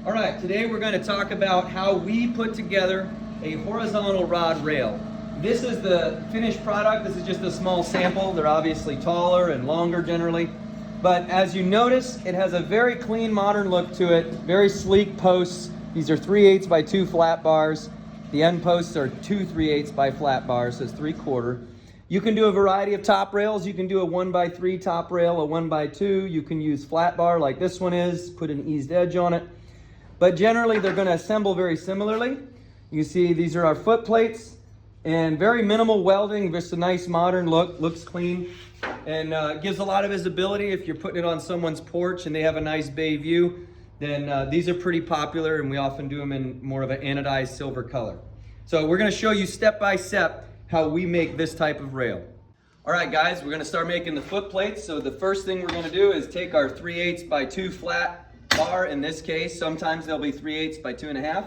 All right, today we're going to talk about how we put together a horizontal rod rail. This is the finished product. This is just a small sample. They're obviously taller and longer generally. But as you notice, it has a very clean, modern look to it. Very sleek posts. These are 3/8 by 2 flat bars. The end posts are 2 3/8 by flat bars, so it's 3/4. You can do a variety of top rails. You can do a 1x3 top rail, a 1x2. You can use flat bar like this one is, put an eased edge on it. But generally, they're going to assemble very similarly. You see, these are our foot plates, and very minimal welding, just a nice modern look, looks clean, and gives a lot of visibility. If you're putting it on someone's porch and they have a nice bay view, then these are pretty popular, and we often do them in more of an anodized silver color. So we're going to show you step by step how we make this type of rail. All right, guys, we're going to start making the foot plates. So the first thing we're going to do is take our 3/8 by 2 flat bar. In this case, sometimes they'll be 3/8 by 2.5,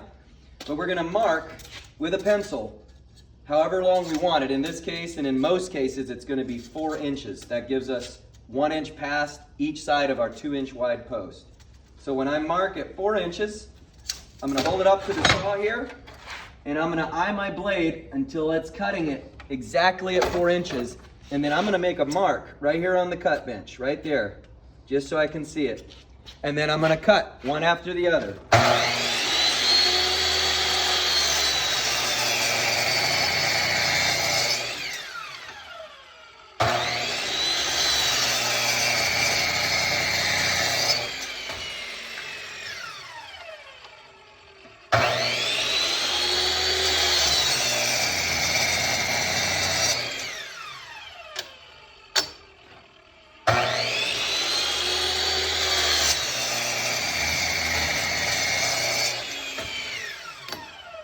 but we're going to mark with a pencil however long we want it. In this case, and in most cases, it's going to be 4 inches. That gives us 1 inch past each side of our 2-inch wide post. So when I mark at 4 inches, I'm going to hold it up to the saw here, and I'm going to eye my blade until it's cutting it exactly at 4 inches, and then I'm going to make a mark right here on the cut bench, right there, just so I can see it. And then I'm going to cut one after the other.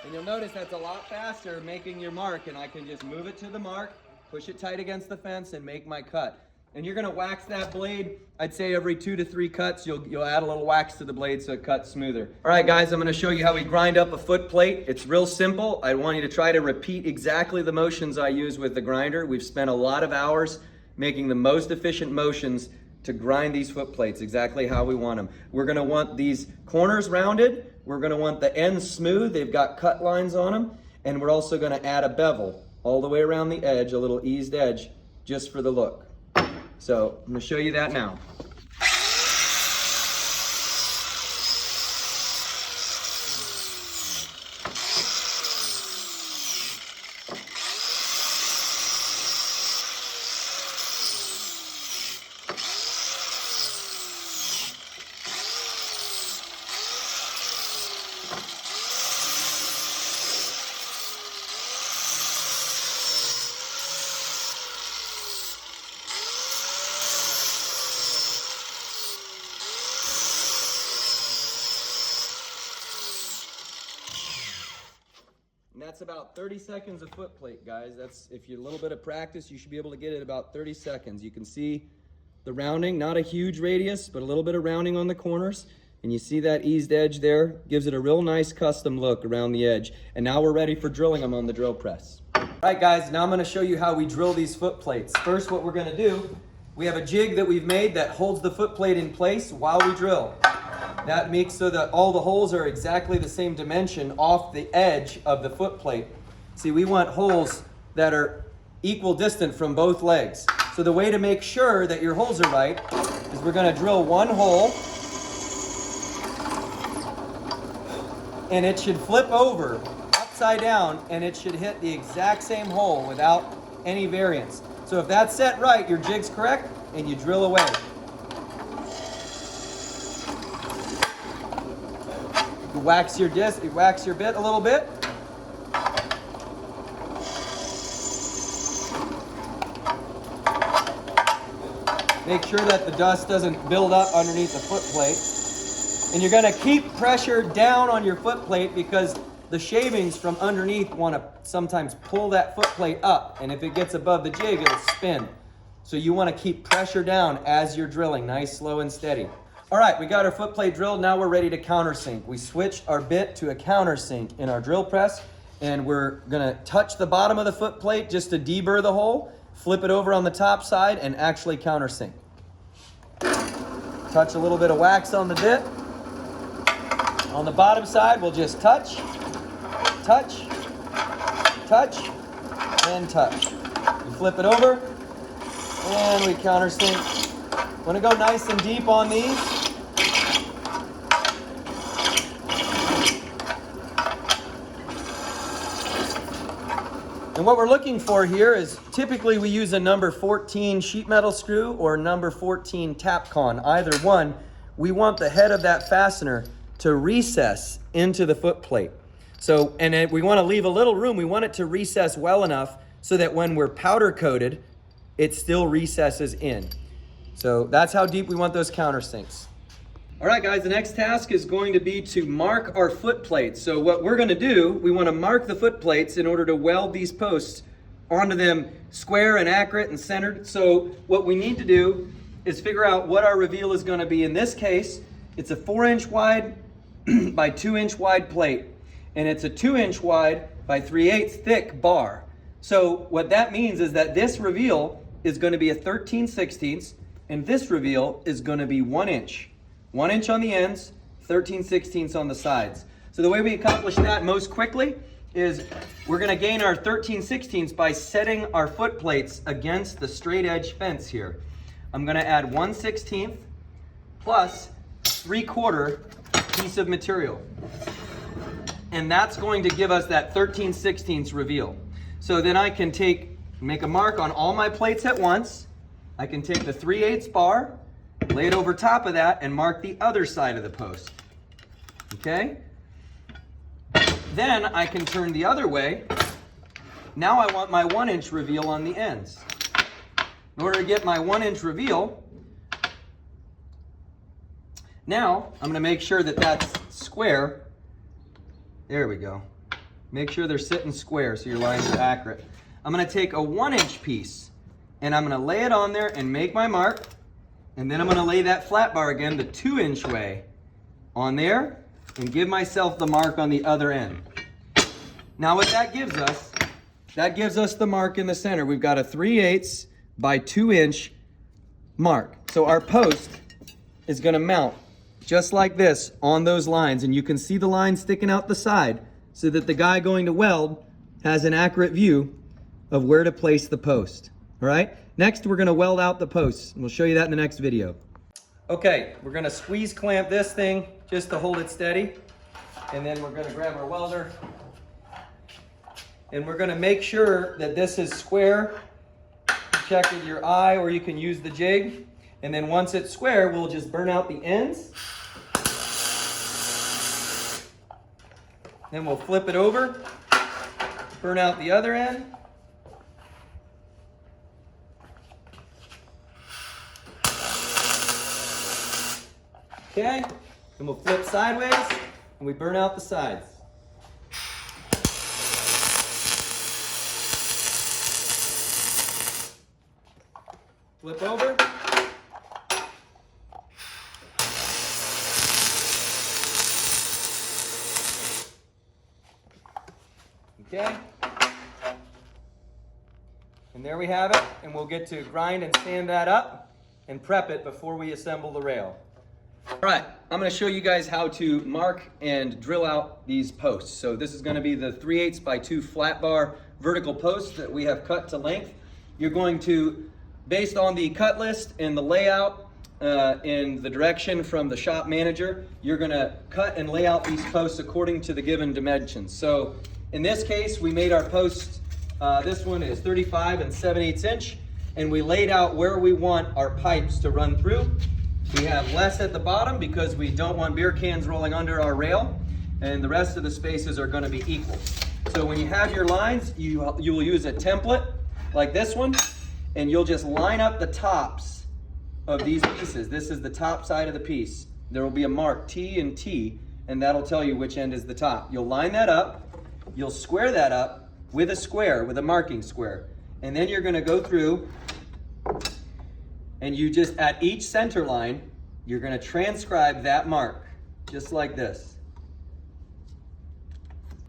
And you'll notice that's a lot faster making your mark, and I can just move it to the mark, push it tight against the fence, and make my cut. And you're going to wax that blade, I'd say every 2 to 3 cuts, you'll add a little wax to the blade so it cuts smoother. All right, guys, I'm going to show you how we grind up a foot plate. It's real simple. I want you to try to repeat exactly the motions I use with the grinder. We've spent a lot of hours making the most efficient motions to grind these foot plates exactly how we want them. We're going to want these corners rounded. We're going to want the ends smooth. They've got cut lines on them. And we're also going to add a bevel all the way around the edge, a little eased edge, just for the look. So I'm going to show you that now. And that's about 30 seconds of foot plate, guys. That's, if you're a little bit of practice, you should be able to get it about 30 seconds. You can see the rounding, not a huge radius, but a little bit of rounding on the corners. And you see that eased edge there? Gives it a real nice custom look around the edge. And now we're ready for drilling them on the drill press. All right, guys, now I'm gonna show you how we drill these foot plates. First, what we're gonna do, we have a jig that we've made that holds the foot plate in place while we drill. That makes so that all the holes are exactly the same dimension off the edge of the foot plate. See, we want holes that are equal distant from both legs. So the way to make sure that your holes are right is we're going to drill one hole, and it should flip over upside down, and it should hit the exact same hole without any variance. So if that's set right, your jig's correct, and you drill away. You wax your disc, you wax your bit a little bit. Make sure that the dust doesn't build up underneath the foot plate. And you're going to keep pressure down on your foot plate because the shavings from underneath want to sometimes pull that foot plate up. And if it gets above the jig, it'll spin. So you want to keep pressure down as you're drilling, nice, slow, and steady. All right, we got our foot plate drilled. Now we're ready to countersink. We switched our bit to a countersink in our drill press, and we're gonna touch the bottom of the foot plate just to deburr the hole, flip it over on the top side, and actually countersink. Touch a little bit of wax on the bit. On the bottom side, we'll just touch, touch, touch, and touch. We flip it over, and we countersink. Want to go nice and deep on these. And what we're looking for here is typically we use a number 14 sheet metal screw or number 14 Tapcon, either one. We want the head of that fastener to recess into the foot plate. So, and we want to leave a little room. We want it to recess well enough so that when we're powder coated, it still recesses in. So that's how deep we want those countersinks. All right, guys, the next task is going to be to mark our foot plates. So what we're going to do, we want to mark the foot plates in order to weld these posts onto them square and accurate and centered. So what we need to do is figure out what our reveal is going to be. In this case, it's a 4-inch wide by 2-inch wide plate, and it's a 2-inch wide by 3/8 thick bar. So what that means is that this reveal is going to be a 13/16, and this reveal is going to be 1 inch. 1 inch on the ends, 13/16 on the sides. So the way we accomplish that most quickly is we're going to gain our 13/16 by setting our foot plates against the straight edge fence here. I'm going to add 1/16 plus 3/4 piece of material. And that's going to give us that 13/16 reveal. So then I can make a mark on all my plates at once. I can take the 3/8 bar, lay it over top of that, and mark the other side of the post. Okay? Then I can turn the other way. Now I want my 1-inch reveal on the ends. In order to get my 1-inch reveal, now I'm going to make sure that that's square. There we go. Make sure they're sitting square so your lines are accurate. I'm going to take a 1-inch piece and I'm going to lay it on there and make my mark. And then I'm going to lay that flat bar again the 2-inch way on there and give myself the mark on the other end. Now what that gives us the mark in the center. We've got a 3/8 by 2-inch mark. So our post is going to mount just like this on those lines. And you can see the line sticking out the side so that the guy going to weld has an accurate view of where to place the post. All right? Next, we're going to weld out the posts, and we'll show you that in the next video. Okay, we're going to squeeze clamp this thing just to hold it steady, and then we're going to grab our welder, and we're going to make sure that this is square. Check with your eye, or you can use the jig, and then once it's square, we'll just burn out the ends. Then we'll flip it over, burn out the other end. Okay, and we'll flip sideways, and we burn out the sides. Flip over. Okay. And there we have it, and we'll get to grind and sand that up and prep it before we assemble the rail. All right, I'm going to show you guys how to mark and drill out these posts. So this is going to be the 3/8 by 2 flat bar vertical posts that we have cut to length. You're going to, based on the cut list and the layout and the direction from the shop manager, you're going to cut and lay out these posts according to the given dimensions. So in this case, we made our posts, this one is 35 7/8 inch, and we laid out where we want our pipes to run through. We have less at the bottom because we don't want beer cans rolling under our rail, and the rest of the spaces are going to be equal. So when you have your lines, you will use a template like this one, and you'll just line up the tops of these pieces. This is the top side of the piece. There will be a mark T and T, and that'll tell you which end is the top. You'll line that up, you'll square that up with a square, with a marking square, and then you're going to go through and you just, at each center line, you're going to transcribe that mark, just like this.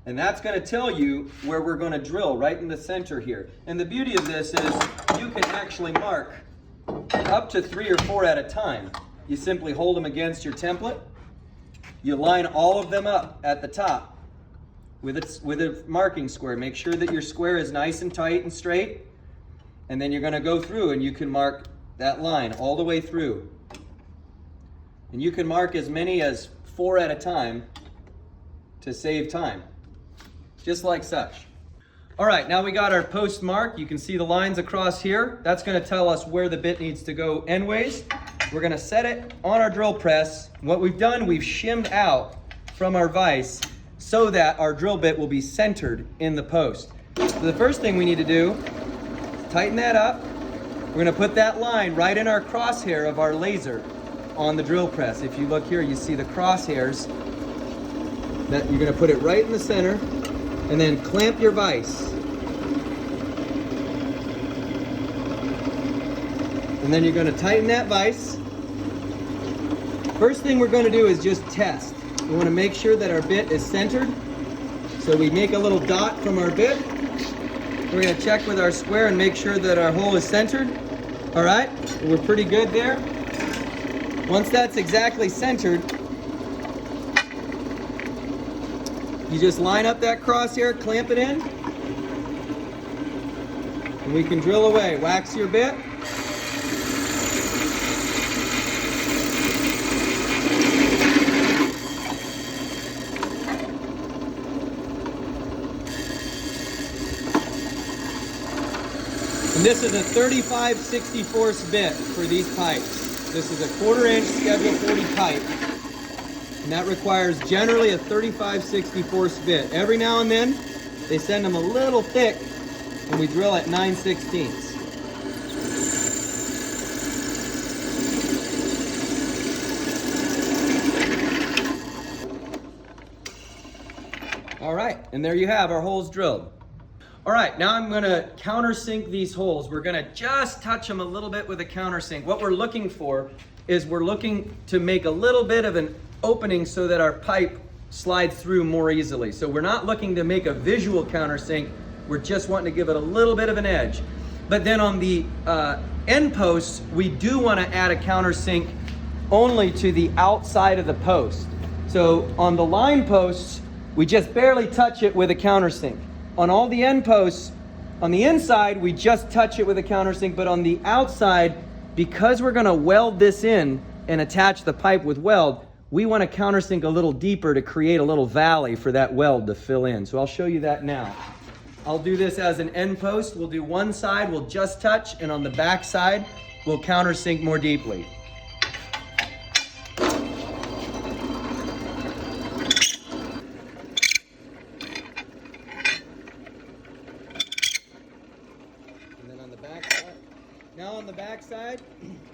And that's going to tell you where we're going to drill, right in the center here. And the beauty of this is you can actually mark up to 3 or 4 at a time. You simply hold them against your template. you line all of them up at the top with a marking square. Make sure that your square is nice and tight and straight. And then you're going to go through and you can mark that line all the way through. And you can mark as many as 4 at a time to save time, just like such. All right, now we got our post mark. You can see the lines across here. That's going to tell us where the bit needs to go endways. We're going to set it on our drill press. What we've done, we've shimmed out from our vise so that our drill bit will be centered in the post. So the first thing we need to do, tighten that up. We're going to put that line right in our crosshair of our laser on the drill press. If you look here, you see the crosshairs. That you're going to put it right in the center and then clamp your vise. And then you're going to tighten that vise. First thing we're going to do is just test. We want to make sure that our bit is centered. So we make a little dot from our bit. We're going to check with our square and make sure that our hole is centered. All right, we're pretty good there. Once that's exactly centered, you just line up that crosshair, clamp it in, and we can drill away. Wax your bit. And this is a 35/64 bit for these pipes. This is a 1/4 inch Schedule 40 pipe. And that requires generally a 35/64 bit. Every now and then, they send them a little thick, and we drill at 9/16. All right, and there you have our holes drilled. All right, now I'm gonna countersink these holes. We're gonna just touch them a little bit with a countersink. What we're looking for is we're looking to make a little bit of an opening so that our pipe slides through more easily. So we're not looking to make a visual countersink. We're just wanting to give it a little bit of an edge. But then on the end posts, we do want to add a countersink only to the outside of the post. So on the line posts, we just barely touch it with a countersink. On all the end posts, on the inside, we just touch it with a countersink, but on the outside, because we're gonna weld this in and attach the pipe with weld, we want to countersink a little deeper to create a little valley for that weld to fill in. So I'll show you that now. I'll do this as an end post. We'll do one side, we'll just touch, and on the back side, we'll countersink more deeply. Now on the back side,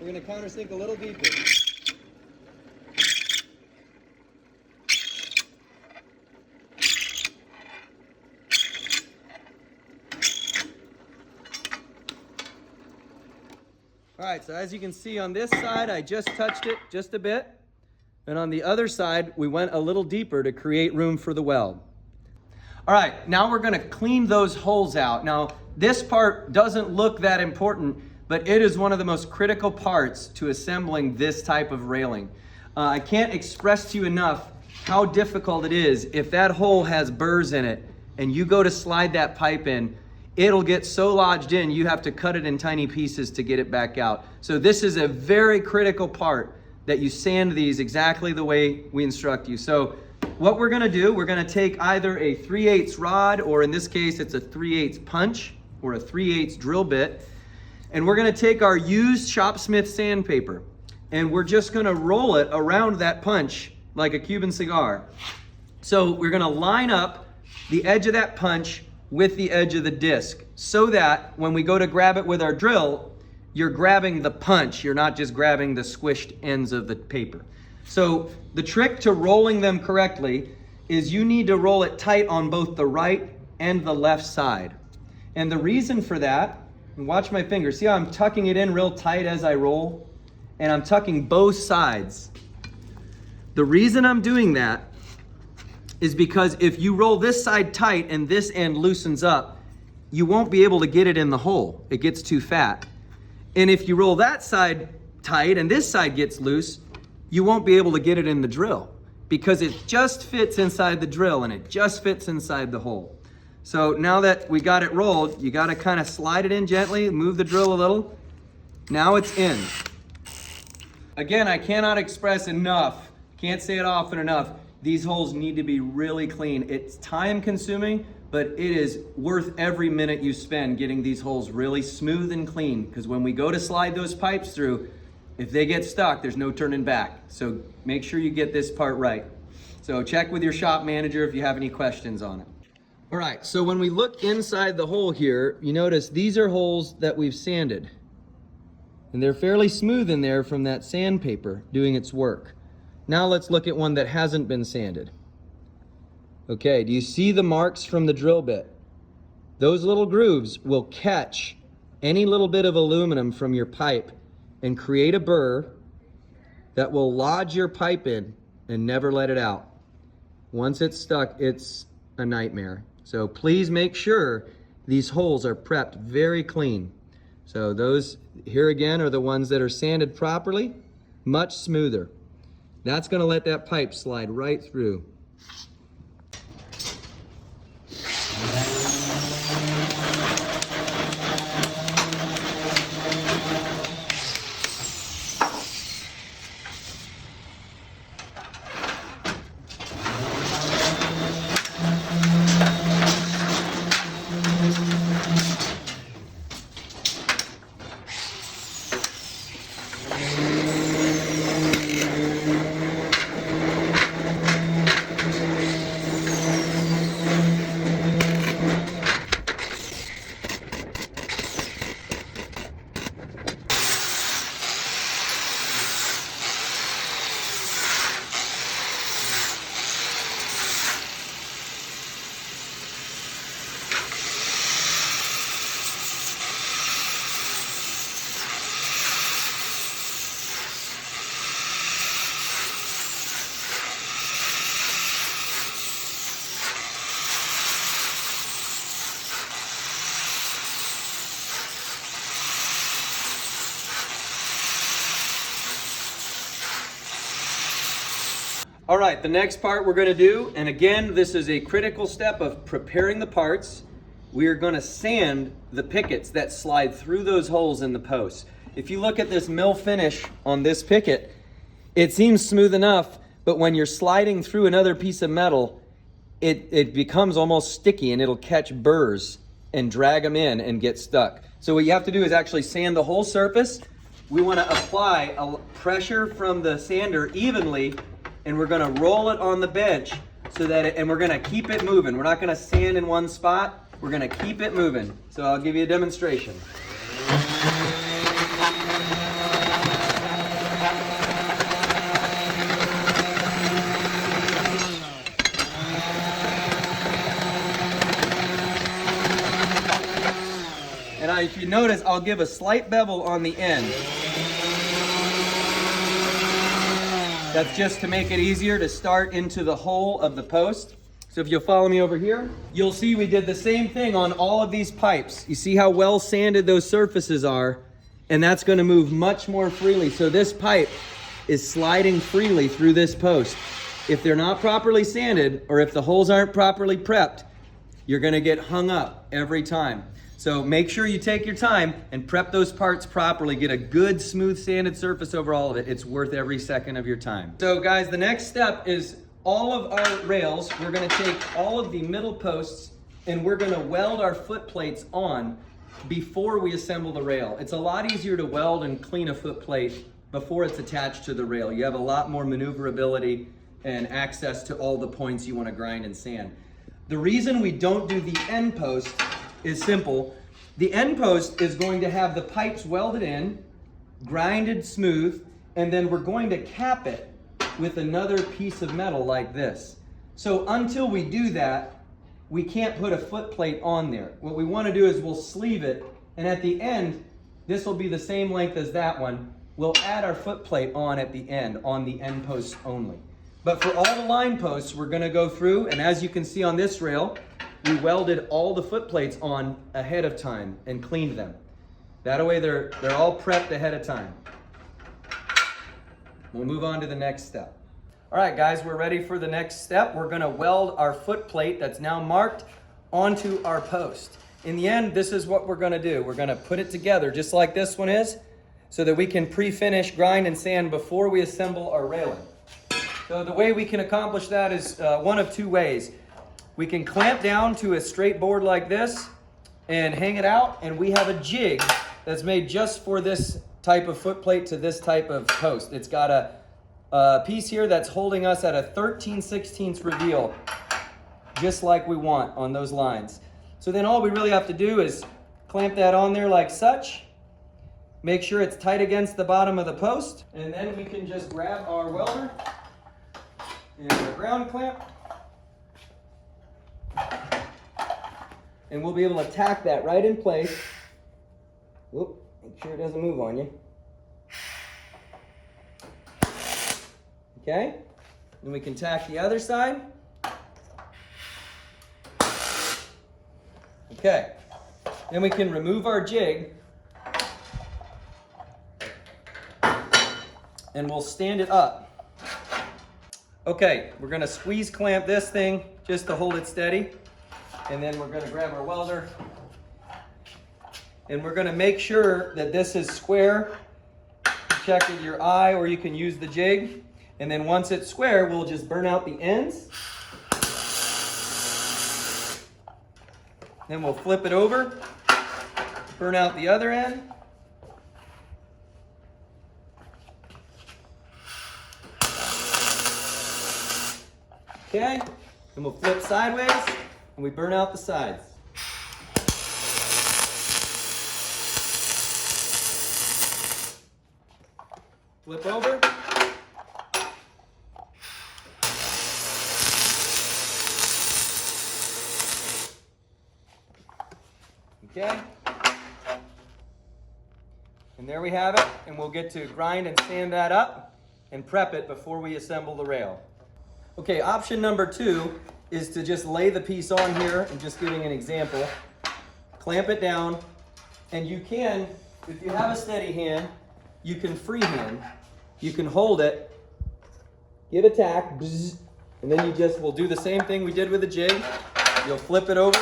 we're going to countersink a little deeper. All right, so as you can see on this side, I just touched it just a bit. And on the other side, we went a little deeper to create room for the weld. All right, now we're going to clean those holes out. Now, this part doesn't look that important, but it is one of the most critical parts to assembling this type of railing. I can't express to you enough how difficult it is if that hole has burrs in it and you go to slide that pipe in, it'll get so lodged in you have to cut it in tiny pieces to get it back out. So this is a very critical part that you sand these exactly the way we instruct you. So what we're gonna do, we're gonna take either a 3/8 rod, or in this case it's a 3/8 punch or a 3/8 drill bit. And we're gonna take our used Shopsmith sandpaper and we're just gonna roll it around that punch like a Cuban cigar. So we're gonna line up the edge of that punch with the edge of the disc so that when we go to grab it with our drill, you're grabbing the punch, you're not just grabbing the squished ends of the paper. So the trick to rolling them correctly is you need to roll it tight on both the right and the left side. And the reason for that, and watch my fingers. See how I'm tucking it in real tight as I roll? And I'm tucking both sides. The reason I'm doing that is because if you roll this side tight and this end loosens up, you won't be able to get it in the hole. It gets too fat. And if you roll that side tight and this side gets loose, you won't be able to get it in the drill because it just fits inside the drill and it just fits inside the hole. So now that we got it rolled, you got to kind of slide it in gently, move the drill a little. Now it's in. Again, I cannot express enough, can't say it often enough, these holes need to be really clean. It's time consuming, but it is worth every minute you spend getting these holes really smooth and clean, because when we go to slide those pipes through, if they get stuck, there's no turning back. So make sure you get this part right. So check with your shop manager if you have any questions on it. All right, so when we look inside the hole here, you notice these are holes that we've sanded. And they're fairly smooth in there from that sandpaper doing its work. Now let's look at one that hasn't been sanded. Okay, do you see the marks from the drill bit? Those little grooves will catch any little bit of aluminum from your pipe and create a burr that will lodge your pipe in and never let it out. Once it's stuck, it's a nightmare. So please make sure these holes are prepped very clean. So those here again are the ones that are sanded properly, much smoother. That's going to let that pipe slide right through. All right, the next part we're going to do, and again, this is a critical step of preparing the parts. We are going to sand the pickets that slide through those holes in the posts. If you look at this mill finish on this picket, it seems smooth enough, but when you're sliding through another piece of metal, it becomes almost sticky and it'll catch burrs and drag them in and get stuck. So what you have to do is actually sand the whole surface. We want to apply a pressure from the sander evenly, and we're going to roll it on the bench so that and we're going to keep it moving. We're not going to sand in one spot. We're going to keep it moving. So I'll give you a demonstration. And if you notice, I'll give a slight bevel on the end. That's just to make it easier to start into the hole of the post. So if you'll follow me over here, you'll see we did the same thing on all of these pipes. You see how well sanded those surfaces are, and that's going to move much more freely. So this pipe is sliding freely through this post. If they're not properly sanded, or if the holes aren't properly prepped, you're going to get hung up every time. So make sure you take your time and prep those parts properly. Get a good smooth sanded surface over all of it. It's worth every second of your time. So guys, the next step is all of our rails. We're going to take all of the middle posts and we're going to weld our foot plates on before we assemble the rail. It's a lot easier to weld and clean a foot plate before it's attached to the rail. You have a lot more maneuverability and access to all the points you want to grind and sand. The reason we don't do the end post is simple. The end post is going to have the pipes welded in, grinded smooth, and then we're going to cap it with another piece of metal like this. So until we do that, we can't put a foot plate on there. What we want to do is we'll sleeve it, and at the end, this will be the same length as that one. We'll add our foot plate on at the end, on the end post only. But for all the line posts, we're going to go through, and as you can see on this rail, we welded all the foot plates on ahead of time and cleaned them. That way they're all prepped ahead of time. We'll move on to the next step. All right, guys, we're ready for the next step. We're gonna weld our foot plate that's now marked onto our post. In the end, this is what we're gonna do. We're gonna put it together just like this one is, so that we can pre-finish, grind, and sand before we assemble our railing. So the way we can accomplish that is one of two ways. We can clamp down to a straight board like this and hang it out, and we have a jig that's made just for this type of foot plate to this type of post. It's got a piece here that's holding us at a 13/16 reveal, just like we want on those lines. So then all we really have to do is clamp that on there like such, make sure it's tight against the bottom of the post, and then we can just grab our welder and our ground clamp, and we'll be able to tack that right in place. Whoop, make sure it doesn't move on you. Okay, then we can tack the other side. Okay, then we can remove our jig and we'll stand it up. Okay, we're gonna squeeze clamp this thing just to hold it steady. And then we're gonna grab our welder and we're gonna make sure that this is square. Check with your eye, or you can use the jig. And then once it's square, we'll just burn out the ends. Then we'll flip it over, burn out the other end. Okay, and we'll flip sideways and we burn out the sides. Flip over. Okay, and there we have it, and we'll get to grind and sand that up and prep it before we assemble the rail. Okay, option number 2 is to just lay the piece on here, and just giving an example, clamp it down, and you can, if you have a steady hand, you can freehand, you can hold it, give a tack, bzz, and then you just will do the same thing we did with the jig. You'll flip it over,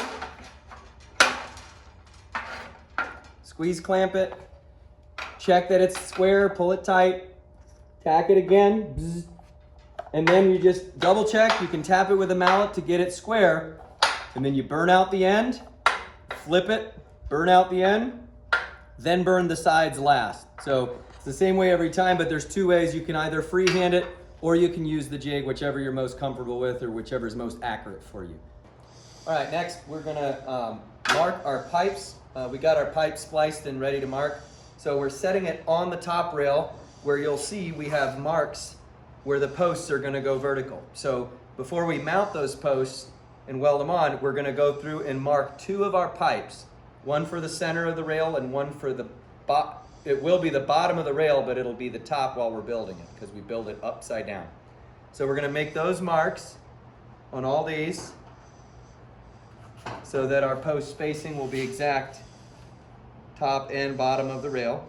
squeeze clamp it, check that it's square, pull it tight, tack it again, bzz, and then you just double check. You can tap it with a mallet to get it square, and then you burn out the end, flip it, burn out the end, then burn the sides last. So it's the same way every time, but there's 2 ways. You can either freehand it or you can use the jig, whichever you're most comfortable with or whichever is most accurate for you. All right, next we're gonna mark our pipes. We got our pipe spliced and ready to mark. So we're setting it on the top rail where you'll see we have marks where the posts are gonna go vertical. So before we mount those posts and weld them on, we're gonna go through and mark 2 of our pipes, one for the center of the rail and one for the it will be the bottom of the rail, but it'll be the top while we're building it because we build it upside down. So we're gonna make those marks on all these so that our post spacing will be exact, top and bottom of the rail.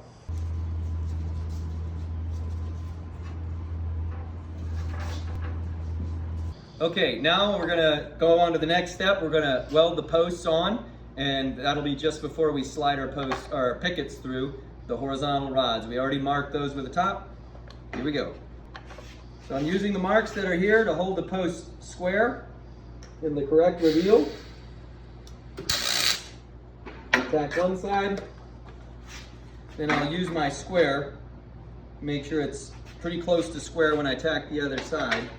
Okay, now we're gonna go on to the next step. We're gonna weld the posts on, and that'll be just before we slide our pickets through the horizontal rods. We already marked those with the top. Here we go. So I'm using the marks that are here to hold the post square in the correct reveal. Tack one side, then I'll use my square, make sure it's pretty close to square when I tack the other side.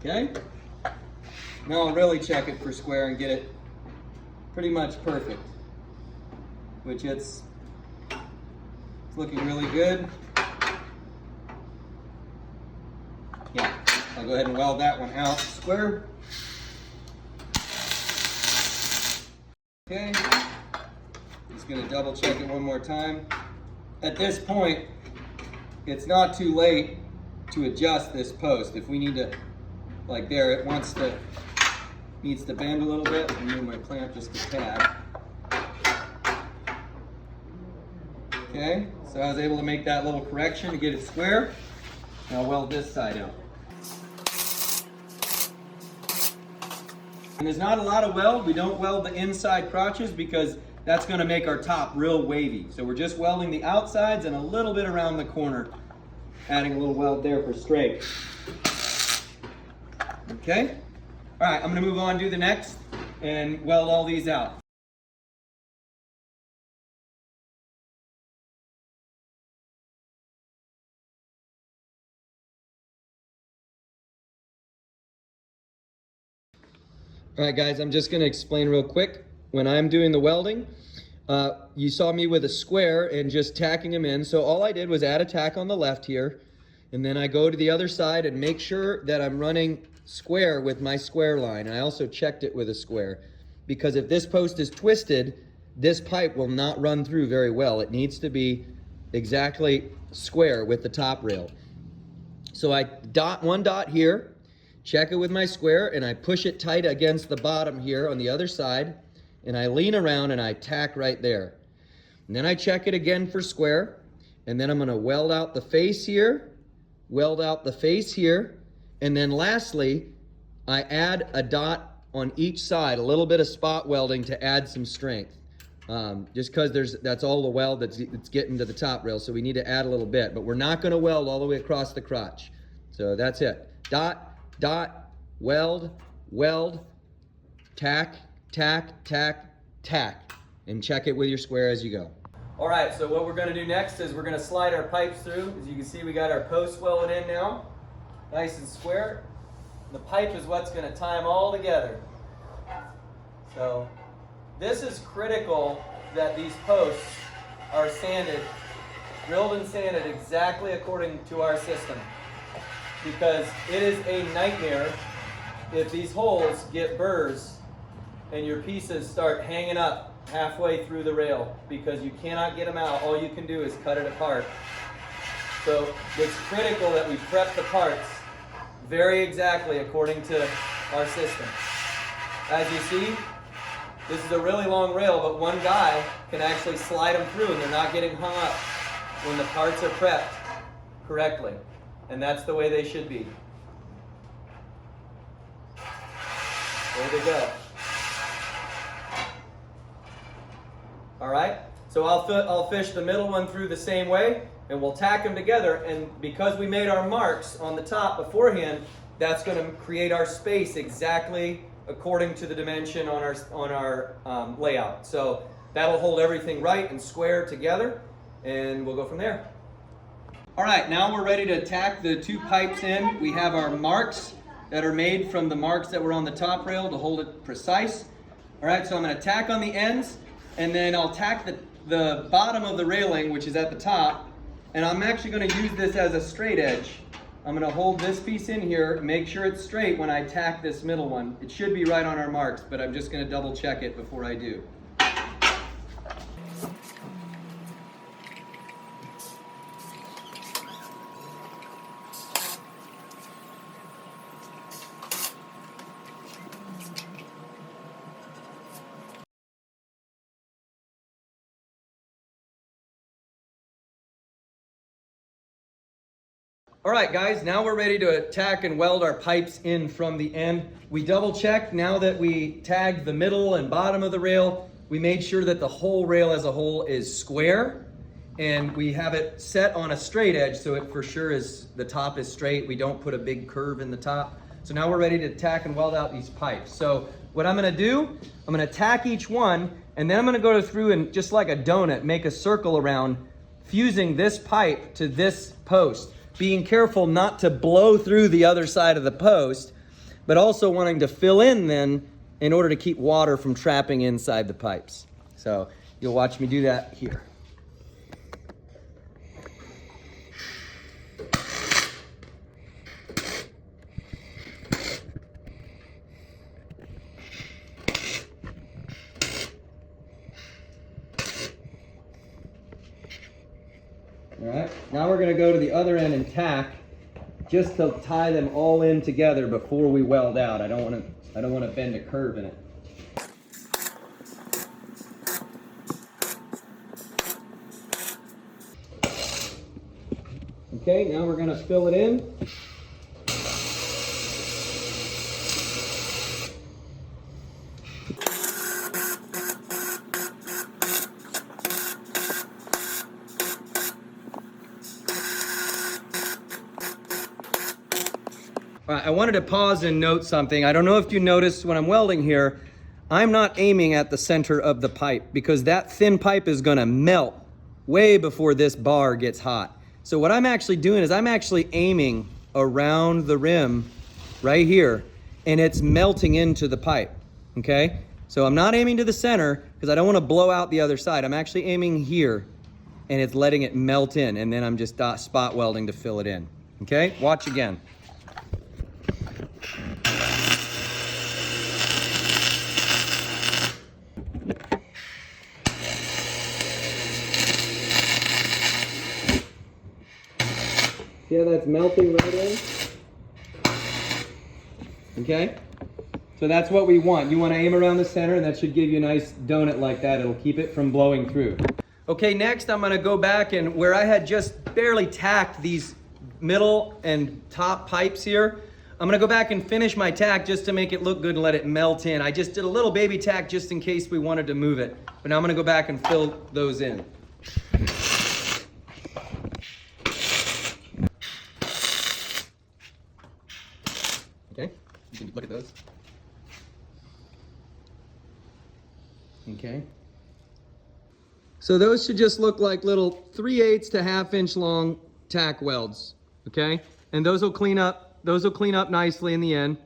Okay, now I'll really check it for square and get it pretty much perfect, which it's looking really good. Yeah, I'll go ahead and weld that one out square. Okay, just gonna double check it one more time. At this point, it's not too late to adjust this post. If we need to, like there, it needs to bend a little bit. I'll move my clamp just a tad. Okay, so I was able to make that little correction to get it square. Now weld this side out. And there's not a lot of weld. We don't weld the inside crotches because that's going to make our top real wavy. So we're just welding the outsides and a little bit around the corner, adding a little weld there for straight. Okay? All right, I'm going to move on to the next and weld all these out. All right, guys, I'm just going to explain real quick. When I'm doing the welding, you saw me with a square and just tacking them in. So all I did was add a tack on the left here, and then I go to the other side and make sure that I'm running square with my square line. And I also checked it with a square, because if this post is twisted, this pipe will not run through very well. It needs to be exactly square with the top rail. So I dot one dot here, check it with my square, and I push it tight against the bottom here on the other side, and I lean around and I tack right there. And then I check it again for square, and then I'm going to weld out the face here, weld out the face here, and then lastly, I add a dot on each side, a little bit of spot welding to add some strength. Just because that's all the weld that's getting to the top rail, so we need to add a little bit, but we're not going to weld all the way across the crotch. So that's it. Dot, dot, weld, weld, tack, tack, tack, tack, and check it with your square as you go. All right, so what we're going to do next is we're going to slide our pipes through. As you can see, we got our posts welded in now, nice and square. The pipe is what's going to tie them all together. So this is critical that these posts are sanded, drilled and sanded exactly according to our system, because it is a nightmare if these holes get burrs and your pieces start hanging up halfway through the rail, because you cannot get them out. All you can do is cut it apart. So it's critical that we prep the parts very exactly according to our system. As you see, this is a really long rail, but one guy can actually slide them through and they're not getting hung up when the parts are prepped correctly. And that's the way they should be. There they go. All right, so I'll fish the middle one through the same way, and we'll tack them together. And because we made our marks on the top beforehand, that's going to create our space exactly according to the dimension on our layout. So that'll hold everything right and square together, and we'll go from there. All right, now we're ready to tack the two pipes in. We have our marks that are made from the marks that were on the top rail to hold it precise. All right, so I'm going to tack on the ends, and then I'll tack the bottom of the railing, which is at the top, and I'm actually going to use this as a straight edge. I'm going to hold this piece in here, make sure it's straight when I tack this middle one. It should be right on our marks, but I'm just going to double check it before I do. All right, guys, now we're ready to tack and weld our pipes in from the end. We double checked now that we tagged the middle and bottom of the rail. We made sure that the whole rail as a whole is square, and we have it set on a straight edge, so it for sure is, the top is straight. We don't put a big curve in the top. So now we're ready to tack and weld out these pipes. So what I'm gonna do, I'm gonna tack each one, and then I'm gonna go through and just like a donut, make a circle around, fusing this pipe to this post. Being careful not to blow through the other side of the post, but also wanting to fill in then in order to keep water from trapping inside the pipes. So you'll watch me do that here. All right, now we're going to go to the other end and tack, just to tie them all in together before we weld out. I don't want to bend a curve in it. Okay, now we're gonna fill it in. I wanted to pause and note something. I don't know if you noticed when I'm welding here, I'm not aiming at the center of the pipe because that thin pipe is gonna melt way before this bar gets hot. So what I'm actually doing is I'm actually aiming around the rim right here, and it's melting into the pipe, okay? So I'm not aiming to the center because I don't wanna blow out the other side. I'm actually aiming here, and it's letting it melt in, and then I'm just spot welding to fill it in, okay? Watch again. See how that's melting right in? Okay? So that's what we want. You want to aim around the center, and that should give you a nice donut like that. It'll keep it from blowing through. Okay, next I'm going to go back, and where I had just barely tacked these middle and top pipes here, I'm going to go back and finish my tack just to make it look good and let it melt in. I just did a little baby tack just in case we wanted to move it. But now I'm going to go back and fill those in. Okay, you can look at those. Okay. So those should just look like little 3/8 to 1/2 inch long tack welds. Okay, and those will clean up. Those will clean up nicely in the end.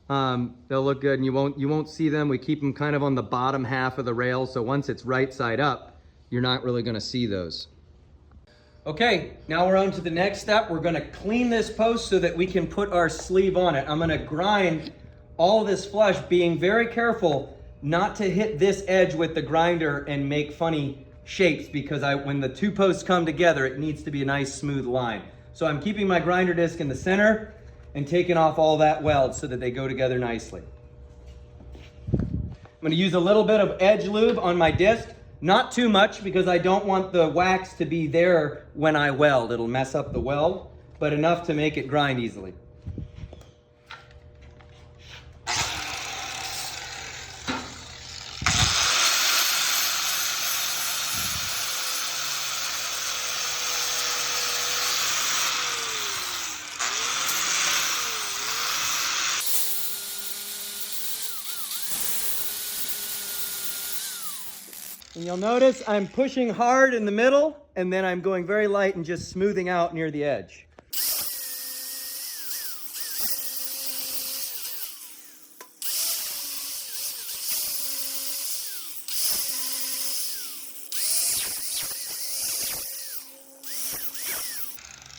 They'll look good, and you won't see them. We keep them kind of on the bottom half of the rail, so once it's right side up, you're not really going to see those. Okay, now we're on to the next step. We're gonna clean this post so that we can put our sleeve on it. I'm gonna grind all this flush, being very careful not to hit this edge with the grinder and make funny shapes, because when the two posts come together, it needs to be a nice smooth line. So I'm keeping my grinder disc in the center and taking off all that weld so that they go together nicely. I'm gonna use a little bit of edge lube on my disc. Not too much, because I don't want the wax to be there when I weld. It'll mess up the weld, but enough to make it grind easily. And you'll notice I'm pushing hard in the middle, and then I'm going very light and just smoothing out near the edge.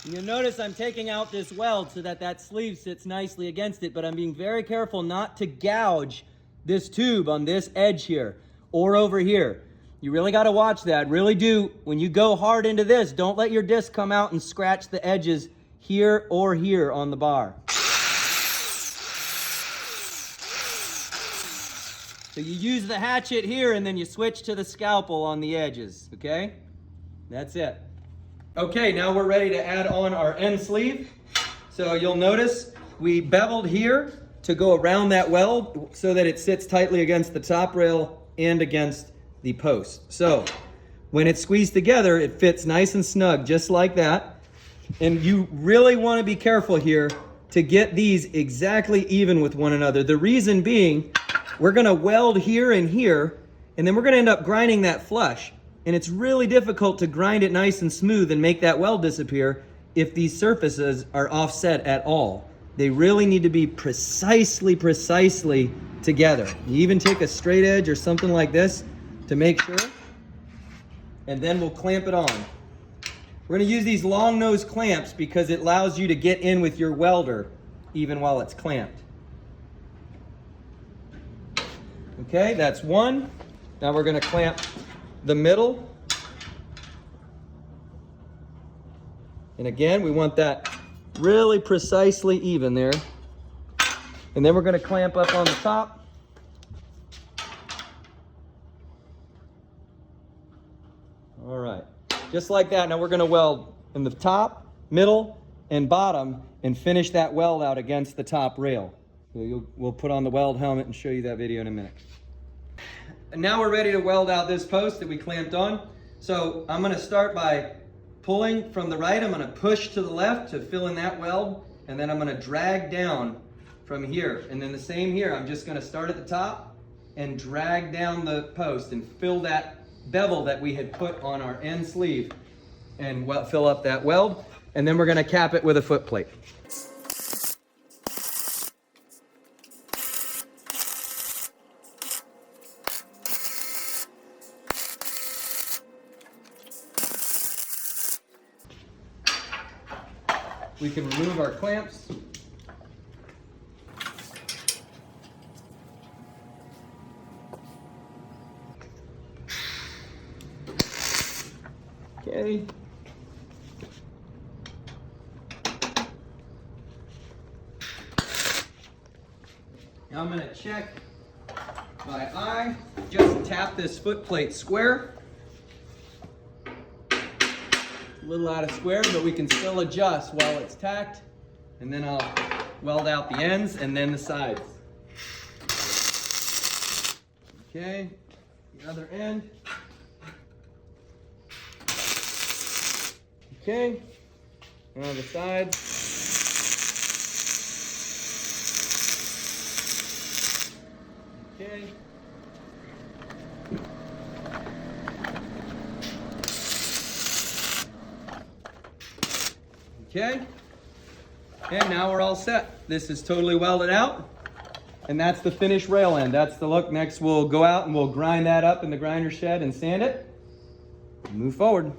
And you'll notice I'm taking out this weld so that that sleeve sits nicely against it, but I'm being very careful not to gouge this tube on this edge here or over here. You really got to watch that. Really do. When you go hard into this, don't let your disc come out and scratch the edges here or here on the bar. So you use the hatchet here, and then you switch to the scalpel on the edges, okay? That's it. Okay, now we're ready to add on our end sleeve. So you'll notice we beveled here to go around that weld so that it sits tightly against the top rail and against the post. So when it's squeezed together, it fits nice and snug, just like that. And you really want to be careful here to get these exactly even with one another. The reason being, we're going to weld here and here, and then we're going to end up grinding that flush. And it's really difficult to grind it nice and smooth and make that weld disappear if these surfaces are offset at all. They really need to be precisely together. You even take a straight edge or something like this to make sure, and then we'll clamp it on. We're going to use these long nose clamps because it allows you to get in with your welder even while it's clamped. Okay, that's one. Now we're going to clamp the middle. And again, we want that really precisely even there. And then we're going to clamp up on the top. All right, just like that. Now we're going to weld in the top middle, and bottom and finish that weld out against the top rail. So we'll put on the weld helmet and show you that video in a minute. And now we're ready to weld out this post that we clamped on. So I'm going to start by pulling from the right. I'm going to push to the left to fill in that weld, and then I'm going to drag down from here. And then the same here, I'm just going to start at the top and drag down the post and fill that bevel that we had put on our end sleeve and fill up that weld. And then we're going to cap it with a foot plate. We can remove our clamps. Okay. Now I'm going to check my eye. Just tap this foot plate square. A little out of square, but we can still adjust while it's tacked. And then I'll weld out the ends and then the sides. Okay, the other end. Okay, now the sides. Okay. Okay, and now we're all set. This is totally welded out, and that's the finished rail end. That's the look. Next we'll go out and we'll grind that up in the grinder shed and sand it and move forward.